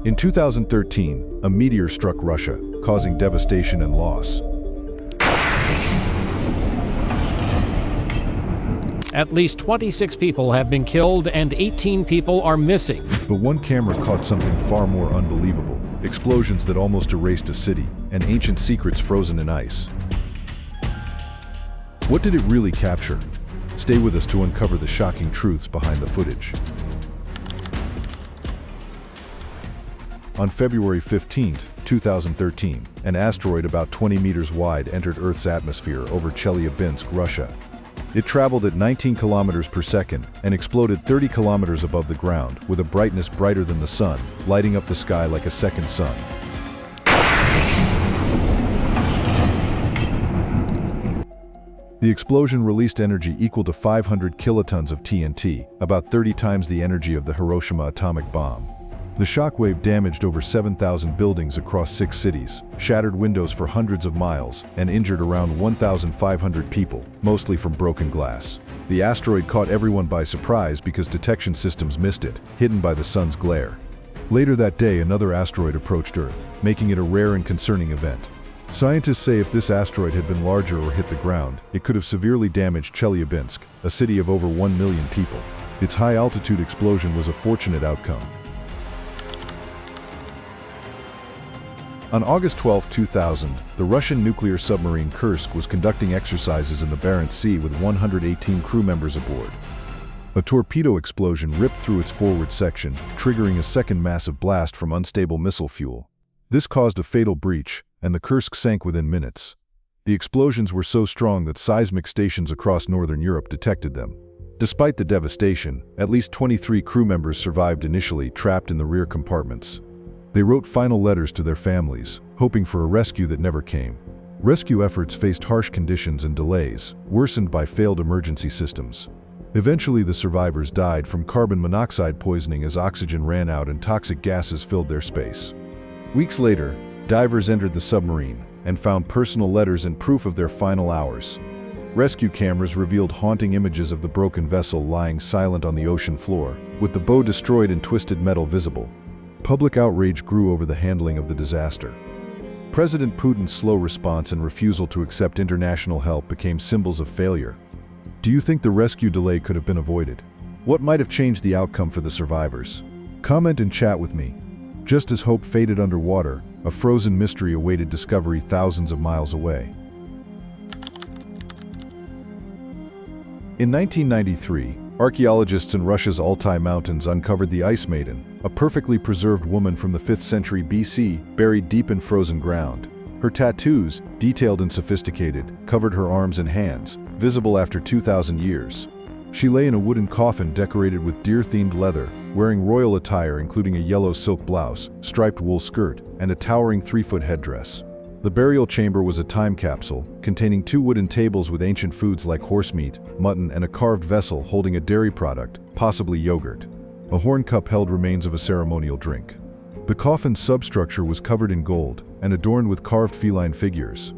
In 2013, a meteor struck Russia, causing devastation and loss. At least 26 people have been killed and 18 people are missing. But one camera caught something far more unbelievable: explosions that almost erased a city, and ancient secrets frozen in ice. What did it really capture? Stay with us to uncover the shocking truths behind the footage. On February 15, 2013, an asteroid about 20 meters wide entered Earth's atmosphere over Chelyabinsk, Russia. It traveled at 19 kilometers per second and exploded 30 kilometers above the ground with a brightness brighter than the sun, lighting up the sky like a second sun. The explosion released energy equal to 500 kilotons of TNT, about 30 times the energy of the Hiroshima atomic bomb. The shockwave damaged over 7,000 buildings across 6 cities, shattered windows for hundreds of miles, and injured around 1,500 people, mostly from broken glass. The asteroid caught everyone by surprise because detection systems missed it, hidden by the sun's glare. Later that day, another asteroid approached Earth, making it a rare and concerning event. Scientists say if this asteroid had been larger or hit the ground, it could have severely damaged Chelyabinsk, a city of over 1 million people. Its high-altitude explosion was a fortunate outcome. On August 12, 2000, the Russian nuclear submarine Kursk was conducting exercises in the Barents Sea with 118 crew members aboard. A torpedo explosion ripped through its forward section, triggering a second massive blast from unstable missile fuel. This caused a fatal breach, and the Kursk sank within minutes. The explosions were so strong that seismic stations across northern Europe detected them. Despite the devastation, at least 23 crew members survived initially, trapped in the rear compartments. They wrote final letters to their families, hoping for a rescue that never came. Rescue efforts faced harsh conditions and delays, worsened by failed emergency systems. Eventually, the survivors died from carbon monoxide poisoning as oxygen ran out and toxic gases filled their space. Weeks later, divers entered the submarine and found personal letters and proof of their final hours. Rescue cameras revealed haunting images of the broken vessel lying silent on the ocean floor, with the bow destroyed and twisted metal visible. Public outrage grew over the handling of the disaster. President Putin's slow response and refusal to accept international help became symbols of failure. Do you think the rescue delay could have been avoided? What might have changed the outcome for the survivors? Comment and chat with me. Just as hope faded underwater, a frozen mystery awaited discovery thousands of miles away. In 1993, archaeologists in Russia's Altai Mountains uncovered the Ice Maiden, a perfectly preserved woman from the 5th century BC, buried deep in frozen ground. Her tattoos, detailed and sophisticated, covered her arms and hands, visible after 2,000 years. She lay in a wooden coffin decorated with deer-themed leather, wearing royal attire including a yellow silk blouse, striped wool skirt, and a towering 3-foot headdress. The burial chamber was a time capsule, containing 2 wooden tables with ancient foods like horse meat, mutton, and a carved vessel holding a dairy product, possibly yogurt. A horn cup held remains of a ceremonial drink. The coffin's substructure was covered in gold and adorned with carved feline figures.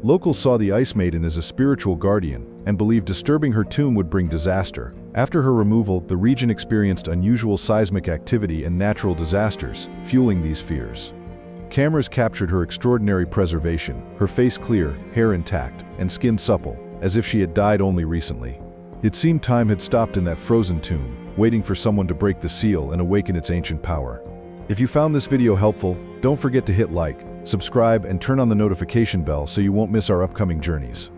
Locals saw the Ice Maiden as a spiritual guardian and believed disturbing her tomb would bring disaster. After her removal, the region experienced unusual seismic activity and natural disasters, fueling these fears. Cameras captured her extraordinary preservation, her face clear, hair intact, and skin supple, as if she had died only recently. It seemed time had stopped in that frozen tomb, waiting for someone to break the seal and awaken its ancient power. If you found this video helpful, don't forget to hit like, subscribe, and turn on the notification bell so you won't miss our upcoming journeys.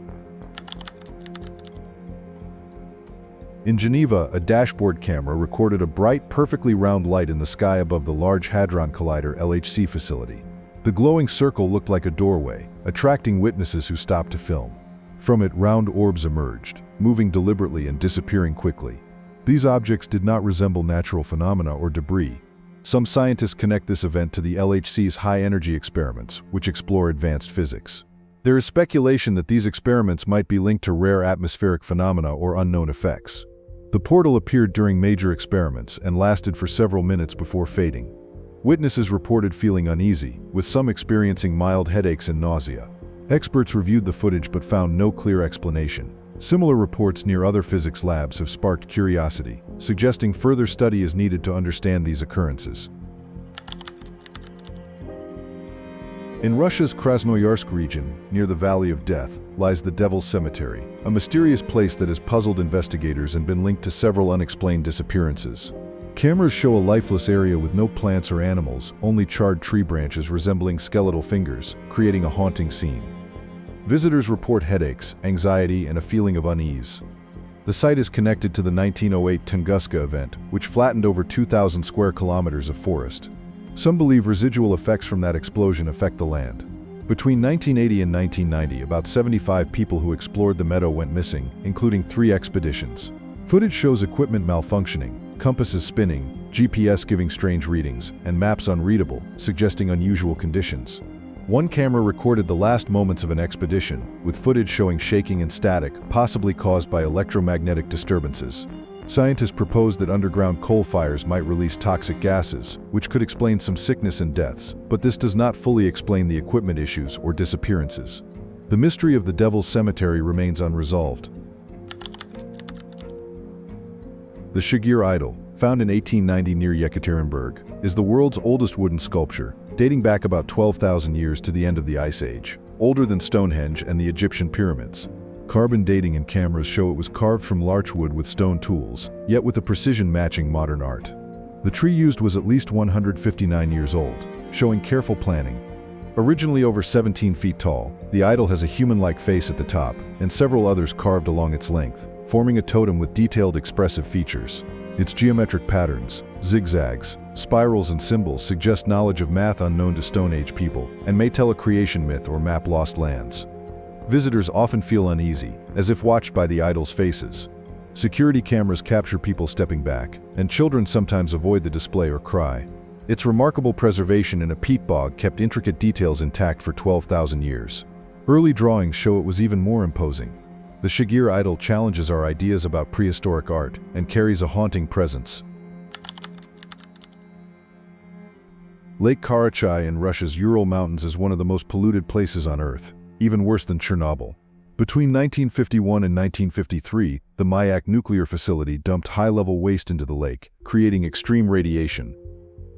In Geneva, a dashboard camera recorded a bright, perfectly round light in the sky above the Large Hadron Collider LHC facility. The glowing circle looked like a doorway, attracting witnesses who stopped to film. From it, round orbs emerged, moving deliberately and disappearing quickly. These objects did not resemble natural phenomena or debris. Some scientists connect this event to the LHC's high-energy experiments, which explore advanced physics. There is speculation that these experiments might be linked to rare atmospheric phenomena or unknown effects. The portal appeared during major experiments and lasted for several minutes before fading. Witnesses reported feeling uneasy, with some experiencing mild headaches and nausea. Experts reviewed the footage but found no clear explanation. Similar reports near other physics labs have sparked curiosity, suggesting further study is needed to understand these occurrences. In Russia's Krasnoyarsk region, near the Valley of Death, lies the Devil's Cemetery, a mysterious place that has puzzled investigators and been linked to several unexplained disappearances. Cameras show a lifeless area with no plants or animals, only charred tree branches resembling skeletal fingers, creating a haunting scene. Visitors report headaches, anxiety, and a feeling of unease. The site is connected to the 1908 Tunguska event, which flattened over 2,000 square kilometers of forest. Some believe residual effects from that explosion affect the land. Between 1980 and 1990, about 75 people who explored the meadow went missing, including 3 expeditions. Footage shows equipment malfunctioning, compasses spinning, GPS giving strange readings, and maps unreadable, suggesting unusual conditions. One camera recorded the last moments of an expedition, with footage showing shaking and static, possibly caused by electromagnetic disturbances. Scientists propose that underground coal fires might release toxic gases, which could explain some sickness and deaths, but this does not fully explain the equipment issues or disappearances. The mystery of the Devil's Cemetery remains unresolved. The Shigir Idol, found in 1890 near Yekaterinburg, is the world's oldest wooden sculpture, dating back about 12,000 years to the end of the Ice Age, older than Stonehenge and the Egyptian pyramids. Carbon dating and cameras show it was carved from larch wood with stone tools, yet with a precision matching modern art. The tree used was at least 159 years old, showing careful planning. Originally over 17 feet tall, the idol has a human-like face at the top, and several others carved along its length, forming a totem with detailed expressive features. Its geometric patterns, zigzags, spirals and symbols suggest knowledge of math unknown to Stone Age people, and may tell a creation myth or map lost lands. Visitors often feel uneasy, as if watched by the idol's faces. Security cameras capture people stepping back, and children sometimes avoid the display or cry. Its remarkable preservation in a peat bog kept intricate details intact for 12,000 years. Early drawings show it was even more imposing. The Shigir Idol challenges our ideas about prehistoric art and carries a haunting presence. Lake Karachay in Russia's Ural Mountains is one of the most polluted places on Earth, even worse than Chernobyl. Between 1951 and 1953, the Mayak nuclear facility dumped high-level waste into the lake, creating extreme radiation.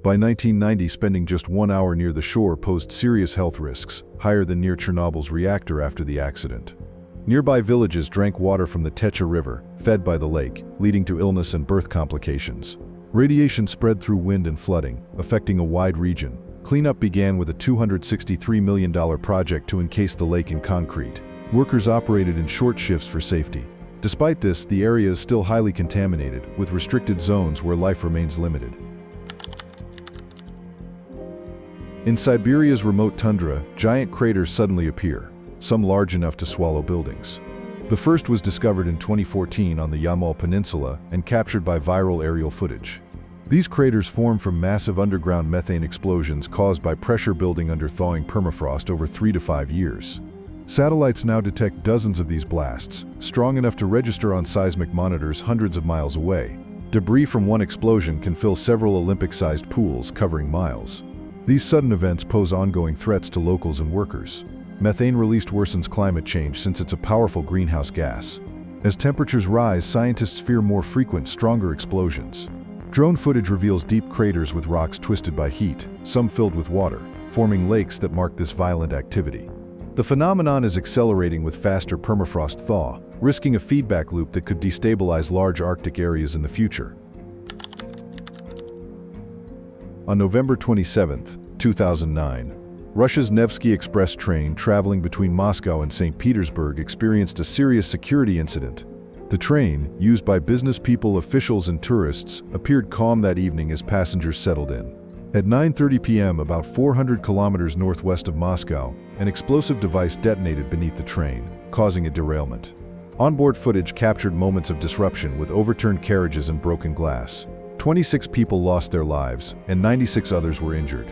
By 1990, spending just 1 hour near the shore posed serious health risks, higher than near Chernobyl's reactor after the accident. Nearby villages drank water from the Techa River, fed by the lake, leading to illness and birth complications. Radiation spread through wind and flooding, affecting a wide region. Cleanup began with a $263 million project to encase the lake in concrete. Workers operated in short shifts for safety. Despite this, the area is still highly contaminated, with restricted zones where life remains limited. In Siberia's remote tundra, giant craters suddenly appear, some large enough to swallow buildings. The first was discovered in 2014 on the Yamal Peninsula and captured by viral aerial footage. These craters form from massive underground methane explosions caused by pressure building under thawing permafrost over 3 to 5 years. Satellites now detect dozens of these blasts, strong enough to register on seismic monitors hundreds of miles away. Debris from one explosion can fill several Olympic-sized pools covering miles. These sudden events pose ongoing threats to locals and workers. Methane released worsens climate change since it's a powerful greenhouse gas. As temperatures rise, scientists fear more frequent, stronger explosions. Drone footage reveals deep craters with rocks twisted by heat, some filled with water, forming lakes that mark this violent activity. The phenomenon is accelerating with faster permafrost thaw, risking a feedback loop that could destabilize large Arctic areas in the future. On November 27, 2009, Russia's Nevsky Express train traveling between Moscow and St. Petersburg experienced a serious security incident. The train, used by business people, officials, and tourists, appeared calm that evening as passengers settled in. At 9:30 p.m., about 400 kilometers northwest of Moscow, an explosive device detonated beneath the train, causing a derailment. Onboard footage captured moments of disruption with overturned carriages and broken glass. 26 people lost their lives, and 96 others were injured.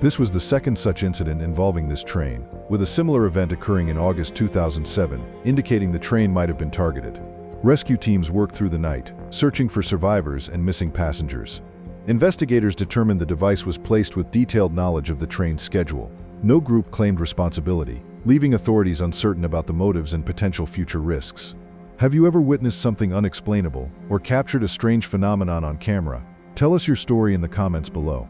This was the second such incident involving this train, with a similar event occurring in August 2007, indicating the train might have been targeted. Rescue teams worked through the night, searching for survivors and missing passengers. Investigators determined the device was placed with detailed knowledge of the train's schedule. No group claimed responsibility, leaving authorities uncertain about the motives and potential future risks. Have you ever witnessed something unexplainable or captured a strange phenomenon on camera? Tell us your story in the comments below.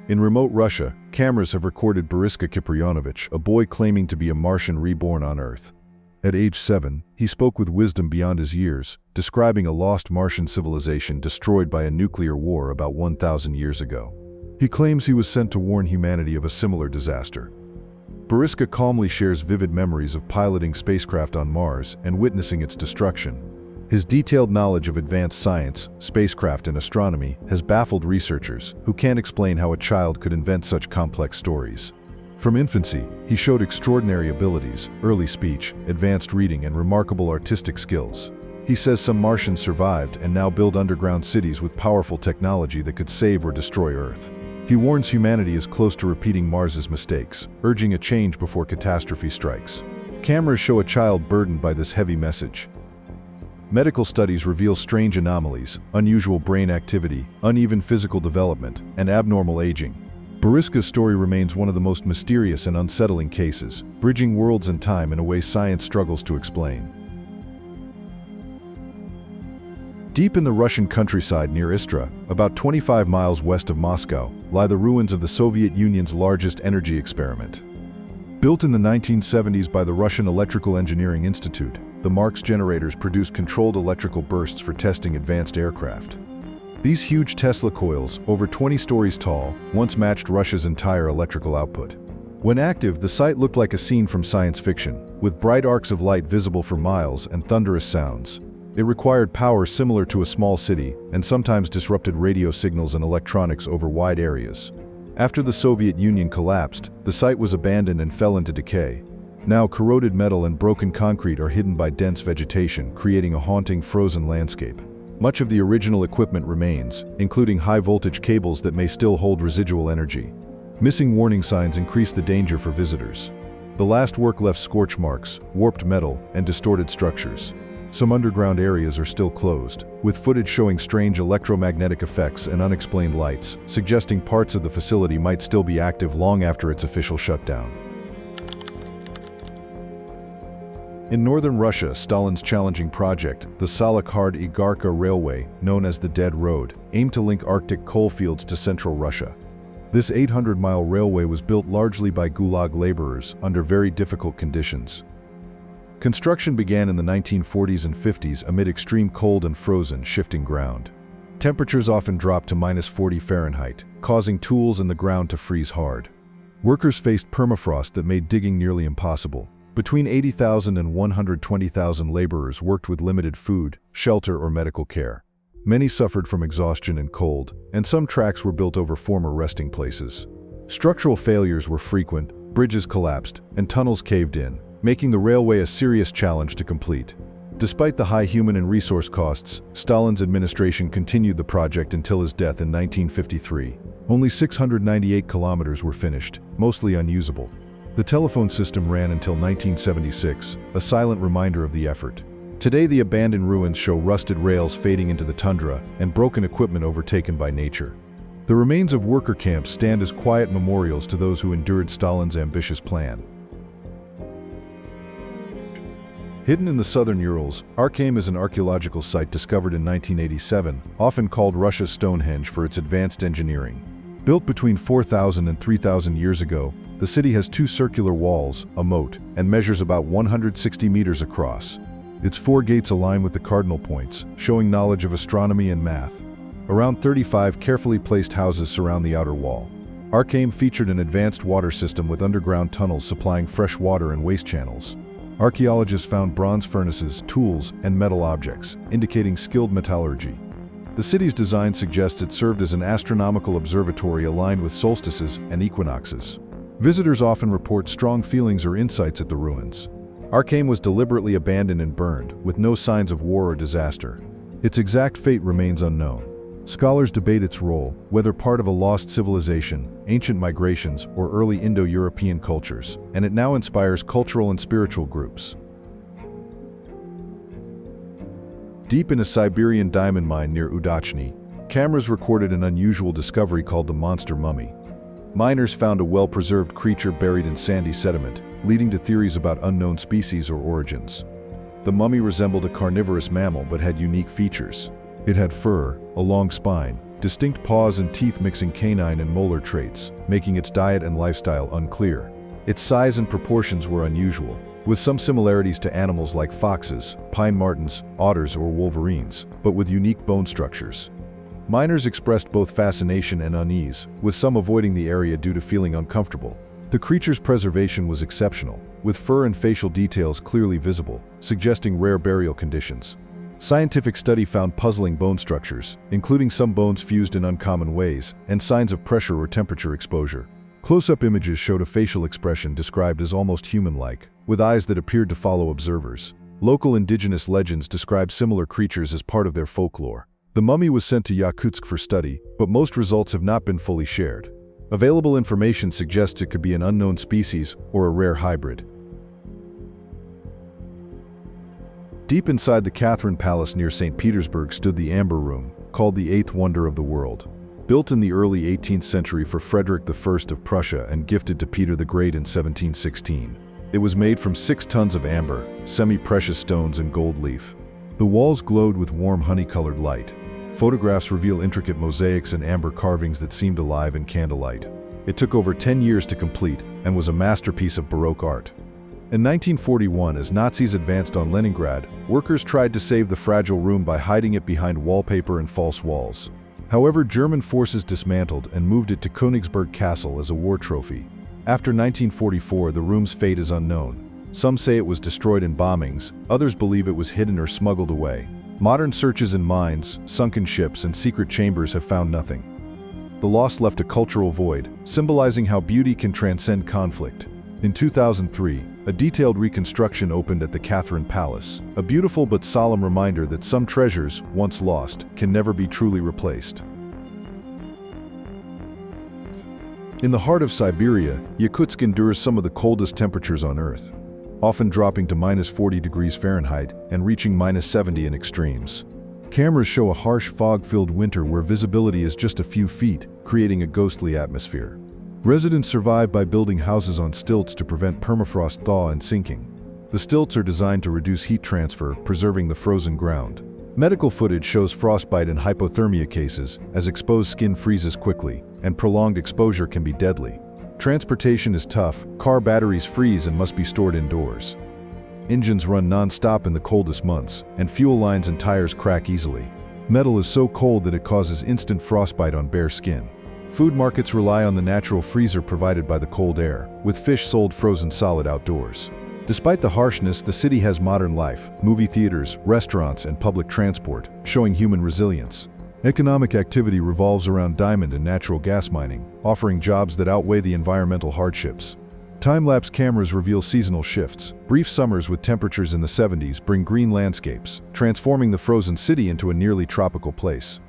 In remote Russia, cameras have recorded Boriska Kipriyanovich, a boy claiming to be a Martian reborn on Earth. At age 7, he spoke with wisdom beyond his years, describing a lost Martian civilization destroyed by a nuclear war about 1,000 years ago. He claims he was sent to warn humanity of a similar disaster. Boriska calmly shares vivid memories of piloting spacecraft on Mars and witnessing its destruction. His detailed knowledge of advanced science, spacecraft and astronomy has baffled researchers who can't explain how a child could invent such complex stories. From infancy, he showed extraordinary abilities, early speech, advanced reading and remarkable artistic skills. He says some Martians survived and now build underground cities with powerful technology that could save or destroy Earth. He warns humanity is close to repeating Mars's mistakes, urging a change before catastrophe strikes. Cameras show a child burdened by this heavy message. Medical studies reveal strange anomalies, unusual brain activity, uneven physical development, and abnormal aging. Boriska's story remains one of the most mysterious and unsettling cases, bridging worlds and time in a way science struggles to explain. Deep in the Russian countryside near Istra, about 25 miles west of Moscow, lie the ruins of the Soviet Union's largest energy experiment. Built in the 1970s by the Russian Electrical Engineering Institute, the Marx generators produced controlled electrical bursts for testing advanced aircraft. These huge Tesla coils, over 20 stories tall, once matched Russia's entire electrical output. When active, the site looked like a scene from science fiction, with bright arcs of light visible for miles and thunderous sounds. It required power similar to a small city, and sometimes disrupted radio signals and electronics over wide areas. After the Soviet Union collapsed, the site was abandoned and fell into decay. Now corroded metal and broken concrete are hidden by dense vegetation, creating a haunting frozen landscape. Much of the original equipment remains, including high-voltage cables that may still hold residual energy. Missing warning signs increase the danger for visitors. The last work left scorch marks, warped metal, and distorted structures. Some underground areas are still closed, with footage showing strange electromagnetic effects and unexplained lights, suggesting parts of the facility might still be active long after its official shutdown. In northern Russia, Stalin's challenging project, the Salykhard-Igarka Railway, known as the Dead Road, aimed to link Arctic coalfields to central Russia. This 800-mile railway was built largely by Gulag laborers under very difficult conditions. Construction began in the 1940s and 50s amid extreme cold and frozen, shifting ground. Temperatures often dropped to -40 Fahrenheit, causing tools and the ground to freeze hard. Workers faced permafrost that made digging nearly impossible. Between 80,000 and 120,000 laborers worked with limited food, shelter, or medical care. Many suffered from exhaustion and cold, and some tracks were built over former resting places. Structural failures were frequent, bridges collapsed, and tunnels caved in, making the railway a serious challenge to complete. Despite the high human and resource costs, Stalin's administration continued the project until his death in 1953. Only 698 kilometers were finished, mostly unusable. The telephone system ran until 1976, a silent reminder of the effort. Today the abandoned ruins show rusted rails fading into the tundra and broken equipment overtaken by nature. The remains of worker camps stand as quiet memorials to those who endured Stalin's ambitious plan. Hidden in the southern Urals, Arkaim is an archaeological site discovered in 1987, often called Russia's Stonehenge for its advanced engineering. Built between 4,000 and 3,000 years ago, the city has two circular walls, a moat, and measures about 160 meters across. Its four gates align with the cardinal points, showing knowledge of astronomy and math. Around 35 carefully placed houses surround the outer wall. Arkaim featured an advanced water system with underground tunnels supplying fresh water and waste channels. Archaeologists found bronze furnaces, tools, and metal objects, indicating skilled metallurgy. The city's design suggests it served as an astronomical observatory aligned with solstices and equinoxes. Visitors often report strong feelings or insights at the ruins. Arkaim was deliberately abandoned and burned, with no signs of war or disaster. Its exact fate remains unknown. Scholars debate its role, whether part of a lost civilization, ancient migrations, or early Indo-European cultures, and it now inspires cultural and spiritual groups. Deep in a Siberian diamond mine near Udachny, cameras recorded an unusual discovery called the monster mummy. Miners found a well-preserved creature buried in sandy sediment, leading to theories about unknown species or origins. The mummy resembled a carnivorous mammal but had unique features. It had fur, a long spine, distinct paws and teeth mixing canine and molar traits, making its diet and lifestyle unclear. Its size and proportions were unusual, with some similarities to animals like foxes, pine martens, otters, or wolverines, but with unique bone structures. Miners expressed both fascination and unease, with some avoiding the area due to feeling uncomfortable. The creature's preservation was exceptional, with fur and facial details clearly visible, suggesting rare burial conditions. Scientific study found puzzling bone structures, including some bones fused in uncommon ways, and signs of pressure or temperature exposure. Close-up images showed a facial expression described as almost human-like, with eyes that appeared to follow observers. Local indigenous legends describe similar creatures as part of their folklore. The mummy was sent to Yakutsk for study, but most results have not been fully shared. Available information suggests it could be an unknown species or a rare hybrid. Deep inside the Catherine Palace near St. Petersburg stood the Amber Room, called the Eighth Wonder of the World. Built in the early 18th century for Frederick I of Prussia and gifted to Peter the Great in 1716. It was made from 6 tons of amber, semi-precious stones and gold leaf. The walls glowed with warm honey-colored light. Photographs reveal intricate mosaics and amber carvings that seemed alive in candlelight. It took over 10 years to complete and was a masterpiece of Baroque art. In 1941, as Nazis advanced on Leningrad, workers tried to save the fragile room by hiding it behind wallpaper and false walls. However, German forces dismantled and moved it to Königsberg Castle as a war trophy. After 1944, the room's fate is unknown. Some say it was destroyed in bombings, others believe it was hidden or smuggled away. Modern searches in mines, sunken ships, and secret chambers have found nothing. The loss left a cultural void, symbolizing how beauty can transcend conflict. In 2003, a detailed reconstruction opened at the Catherine Palace, a beautiful but solemn reminder that some treasures, once lost, can never be truly replaced. In the heart of Siberia, Yakutsk endures some of the coldest temperatures on Earth, often dropping to -40 degrees Fahrenheit and reaching -70 in extremes. Cameras show a harsh fog-filled winter where visibility is just a few feet, creating a ghostly atmosphere. Residents survive by building houses on stilts to prevent permafrost thaw and sinking. The stilts are designed to reduce heat transfer, preserving the frozen ground. Medical footage shows frostbite and hypothermia cases, as exposed skin freezes quickly, and prolonged exposure can be deadly. Transportation is tough, car batteries freeze and must be stored indoors. Engines run non-stop in the coldest months, and fuel lines and tires crack easily. Metal is so cold that it causes instant frostbite on bare skin. Food markets rely on the natural freezer provided by the cold air, with fish sold frozen solid outdoors. Despite the harshness, the city has modern life, movie theaters, restaurants, and public transport, showing human resilience. Economic activity revolves around diamond and natural gas mining, offering jobs that outweigh the environmental hardships. Time-lapse cameras reveal seasonal shifts. Brief summers with temperatures in the 70s bring green landscapes, transforming the frozen city into a nearly tropical place.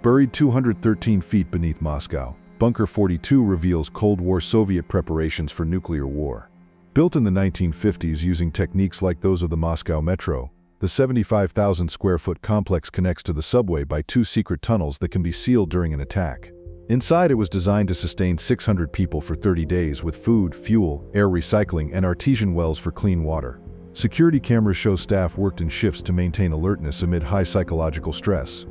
Buried 213 feet beneath Moscow, Bunker 42 reveals Cold War Soviet preparations for nuclear war. Built in the 1950s using techniques like those of the Moscow Metro, the 75,000 square foot complex connects to the subway by 2 secret tunnels that can be sealed during an attack. Inside, it was designed to sustain 600 people for 30 days with food, fuel, air recycling, and artesian wells for clean water. Security cameras show staff worked in shifts to maintain alertness amid high psychological stress.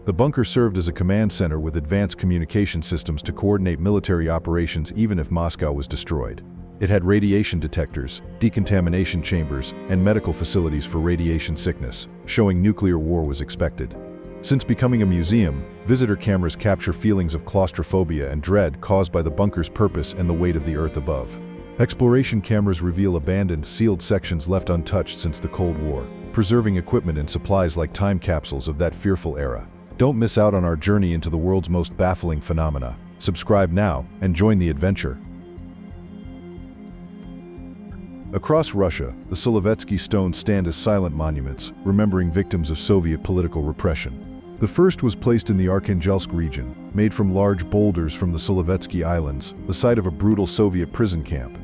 The bunker served as a command center with advanced communication systems to coordinate military operations even if Moscow was destroyed. It had radiation detectors, decontamination chambers, and medical facilities for radiation sickness, showing nuclear war was expected. Since becoming a museum, visitor cameras capture feelings of claustrophobia and dread caused by the bunker's purpose and the weight of the earth above. Exploration cameras reveal abandoned, sealed sections left untouched since the Cold War, preserving equipment and supplies like time capsules of that fearful era. Don't miss out on our journey into the world's most baffling phenomena. Subscribe now and join the adventure. Across Russia, the Solovetsky stones stand as silent monuments, remembering victims of Soviet political repression. The first was placed in the Arkhangelsk region, made from large boulders from the Solovetsky Islands, the site of a brutal Soviet prison camp.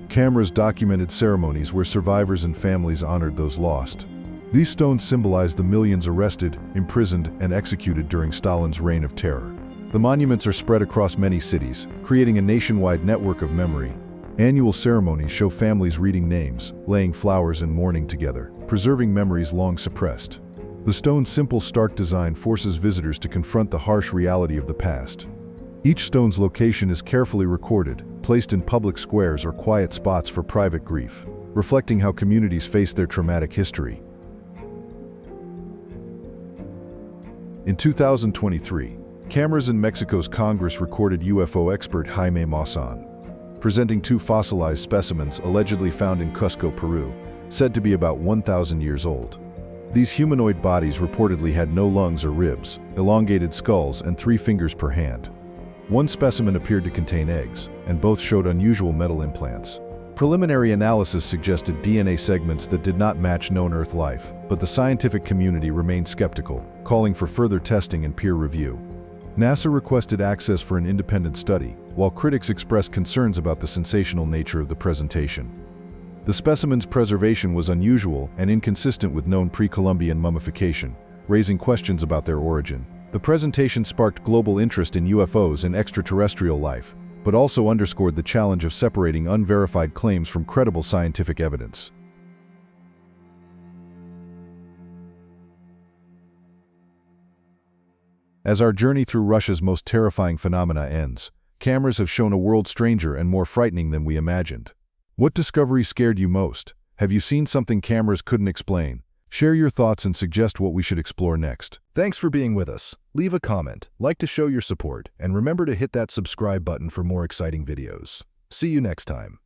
Cameras documented ceremonies where survivors and families honored those lost. These stones symbolize the millions arrested, imprisoned, and executed during Stalin's reign of terror. The monuments are spread across many cities, creating a nationwide network of memory. Annual ceremonies show families reading names, laying flowers and mourning together, preserving memories long suppressed. The stone's simple, stark design forces visitors to confront the harsh reality of the past. Each stone's location is carefully recorded, placed in public squares or quiet spots for private grief, reflecting how communities face their traumatic history. In 2023, cameras in Mexico's Congress recorded UFO expert Jaime Maussan, presenting 2 fossilized specimens allegedly found in Cusco, Peru, said to be about 1,000 years old. These humanoid bodies reportedly had no lungs or ribs, elongated skulls, and 3 fingers per hand. One specimen appeared to contain eggs, and both showed unusual metal implants. Preliminary analysis suggested DNA segments that did not match known Earth life, but the scientific community remained skeptical, calling for further testing and peer review. NASA requested access for an independent study, while critics expressed concerns about the sensational nature of the presentation. The specimen's preservation was unusual and inconsistent with known pre-Columbian mummification, raising questions about their origin. The presentation sparked global interest in UFOs and extraterrestrial life, but also underscored the challenge of separating unverified claims from credible scientific evidence. As our journey through Russia's most terrifying phenomena ends, cameras have shown a world stranger and more frightening than we imagined. What discovery scared you most? Have you seen something cameras couldn't explain? Share your thoughts and suggest what we should explore next. Thanks for being with us. Leave a comment, like to show your support, and remember to hit that subscribe button for more exciting videos. See you next time.